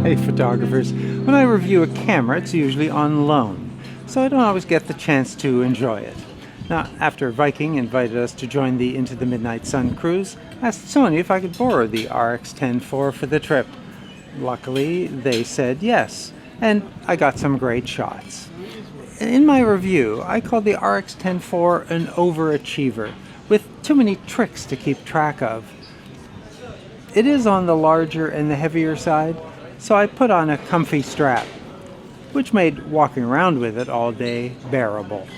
Hey photographers, when I review a camera it's usually on loan, so I don't always get the chance to enjoy it. Now, after Viking invited us to join the Into the Midnight Sun cruise, I asked Sony if I could borrow the RX10 IV for the trip. Luckily, they said yes, and I got some great shots. In my review, I called the RX10 IV an overachiever, with too many tricks to keep track of. It is on the larger and the heavier side, so I put on a comfy strap, which made walking around with it all day bearable.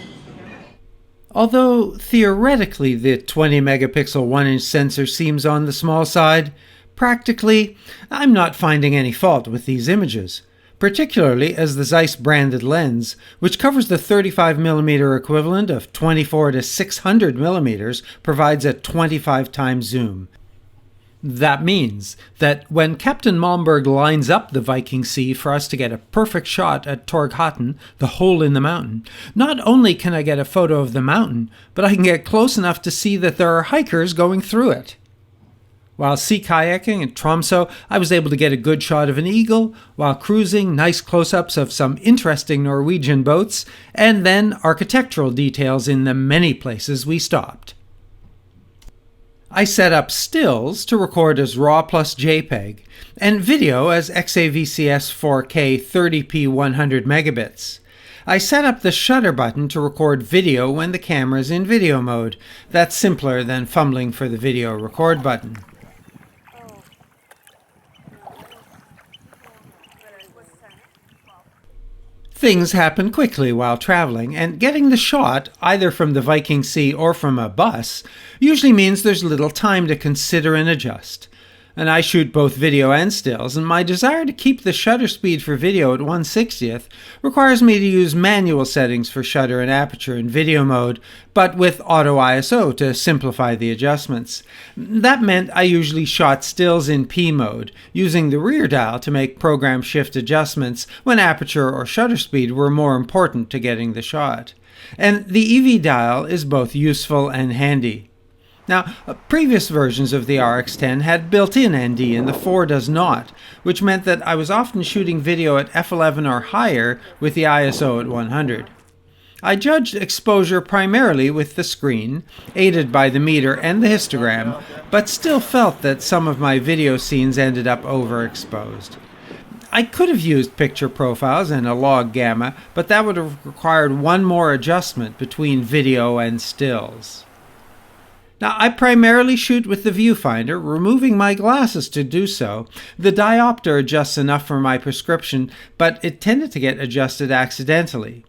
Although theoretically the 20 megapixel 1-inch sensor seems on the small side, practically I'm not finding any fault with these images, particularly as the Zeiss branded lens, which covers the 35mm equivalent of 24 to 600mm, provides a 25 times zoom. That means that when Captain Malmberg lines up the Viking Sea for us to get a perfect shot at Torghatten, the hole in the mountain, not only can I get a photo of the mountain, but I can get close enough to see that there are hikers going through it. While sea kayaking in Tromsø, I was able to get a good shot of an eagle, while cruising, nice close-ups of some interesting Norwegian boats, and then architectural details in the many places we stopped. I set up stills to record as RAW plus JPEG, and video as XAVCS 4K 30p 100 megabits. I set up the shutter button to record video when the camera's in video mode. That's simpler than fumbling for the video record button. Things happen quickly while traveling, and getting the shot, either from the Viking Sea or from a bus, usually means there's little time to consider and adjust. And I shoot both video and stills, and my desire to keep the shutter speed for video at 1/60th requires me to use manual settings for shutter and aperture in video mode, but with auto ISO to simplify the adjustments. That meant I usually shot stills in P mode, using the rear dial to make program shift adjustments when aperture or shutter speed were more important to getting the shot. And the EV dial is both useful and handy. Now, previous versions of the RX10 had built-in ND and the 4 does not, which meant that I was often shooting video at f11 or higher with the ISO at 100. I judged exposure primarily with the screen, aided by the meter and the histogram, but still felt that some of my video scenes ended up overexposed. I could have used picture profiles and a log gamma, but that would have required one more adjustment between video and stills. Now, I primarily shoot with the viewfinder, removing my glasses to do so. The diopter adjusts enough for my prescription, but it tended to get adjusted accidentally.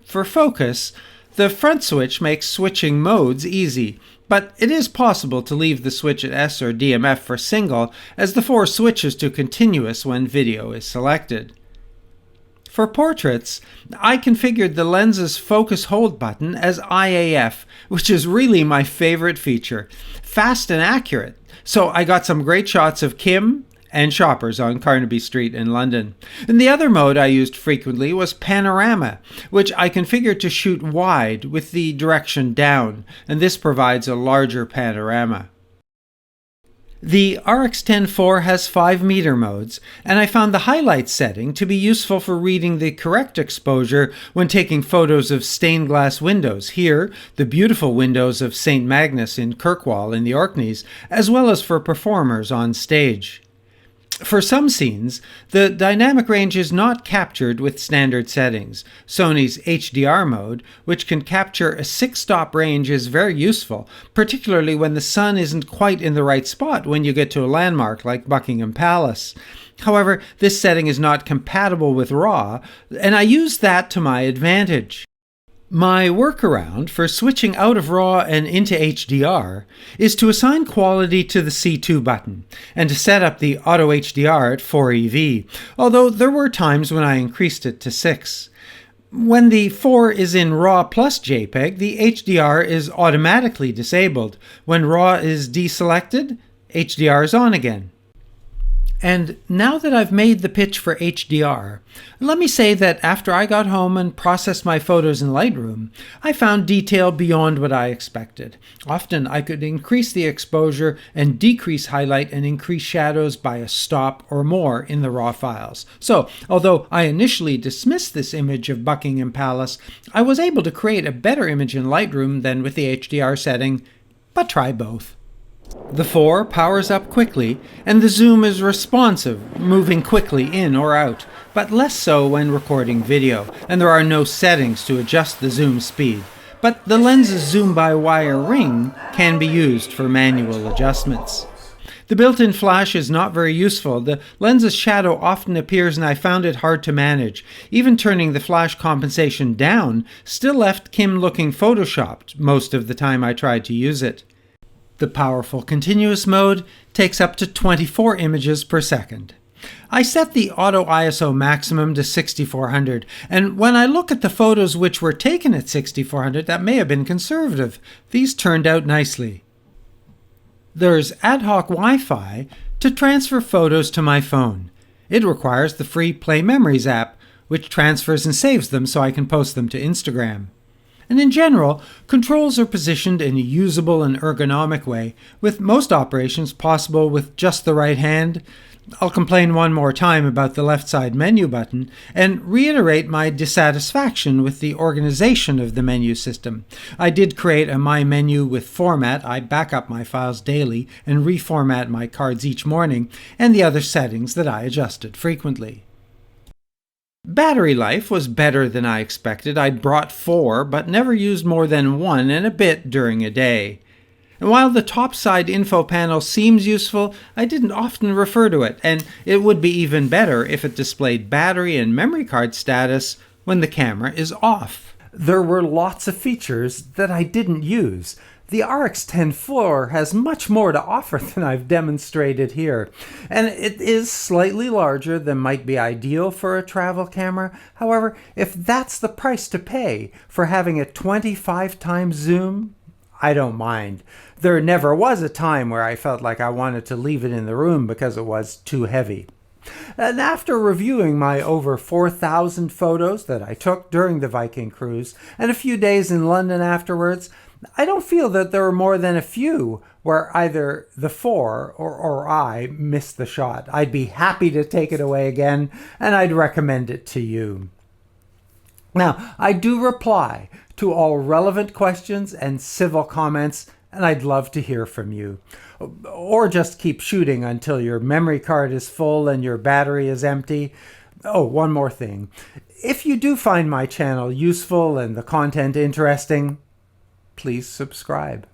For focus, the front switch makes switching modes easy, but it is possible to leave the switch at S or DMF for single, as the 4 switches to continuous when video is selected. For portraits, I configured the lens's focus hold button as IAF, which is really my favorite feature. Fast and accurate, so I got some great shots of Kim and shoppers on Carnaby Street in London. And the other mode I used frequently was panorama, which I configured to shoot wide with the direction down, and this provides a larger panorama. The RX10 IV has 5 meter modes, and I found the highlight setting to be useful for reading the correct exposure when taking photos of stained glass windows, here the beautiful windows of St. Magnus in Kirkwall in the Orkneys, as well as for performers on stage. For some scenes, the dynamic range is not captured with standard settings. Sony's HDR mode, which can capture a 6-stop range, is very useful, particularly when the sun isn't quite in the right spot when you get to a landmark like Buckingham Palace. However, this setting is not compatible with RAW, and I use that to my advantage. My workaround for switching out of RAW and into HDR is to assign quality to the C2 button and to set up the Auto HDR at 4EV, although there were times when I increased it to 6. When the 4 is in RAW plus JPEG, the HDR is automatically disabled. When RAW is deselected, HDR is on again. And now that I've made the pitch for HDR, let me say that after I got home and processed my photos in Lightroom, I found detail beyond what I expected. Often I could increase the exposure and decrease highlight and increase shadows by a stop or more in the raw files. So, although I initially dismissed this image of Buckingham Palace, I was able to create a better image in Lightroom than with the HDR setting, but try both. The 4 powers up quickly, and the zoom is responsive, moving quickly in or out, but less so when recording video, and there are no settings to adjust the zoom speed. But the lens's zoom-by-wire ring can be used for manual adjustments. The built-in flash is not very useful. The lens's shadow often appears and I found it hard to manage. Even turning the flash compensation down still left Kim looking photoshopped most of the time I tried to use it. The powerful continuous mode takes up to 24 images per second. I set the auto ISO maximum to 6400, and when I look at the photos which were taken at 6400, that may have been conservative. These turned out nicely. There's ad hoc Wi-Fi to transfer photos to my phone. It requires the free Play Memories app, which transfers and saves them so I can post them to Instagram. And in general, controls are positioned in a usable and ergonomic way, with most operations possible with just the right hand. I'll complain one more time about the left side menu button and reiterate my dissatisfaction with the organization of the menu system. I did create a My Menu with format. I back up my files daily and reformat my cards each morning, and the other settings that I adjusted frequently. Battery life was better than I expected. I'd brought 4, but never used more than 1 and a bit during a day. And while the top side info panel seems useful, I didn't often refer to it, and it would be even better if it displayed battery and memory card status when the camera is off. There were lots of features that I didn't use. The RX10 IV has much more to offer than I've demonstrated here, and it is slightly larger than might be ideal for a travel camera. However, if that's the price to pay for having a 25 times zoom, I don't mind. There never was a time where I felt like I wanted to leave it in the room because it was too heavy. And after reviewing my over 4,000 photos that I took during the Viking cruise and a few days in London afterwards, I don't feel that there were more than a few where either the 4 or I missed the shot. I'd be happy to take it away again, and I'd recommend it to you. Now, I do reply to all relevant questions and civil comments, and I'd love to hear from you. Or just keep shooting until your memory card is full and your battery is empty. Oh, one more thing. If you do find my channel useful and the content interesting, please subscribe.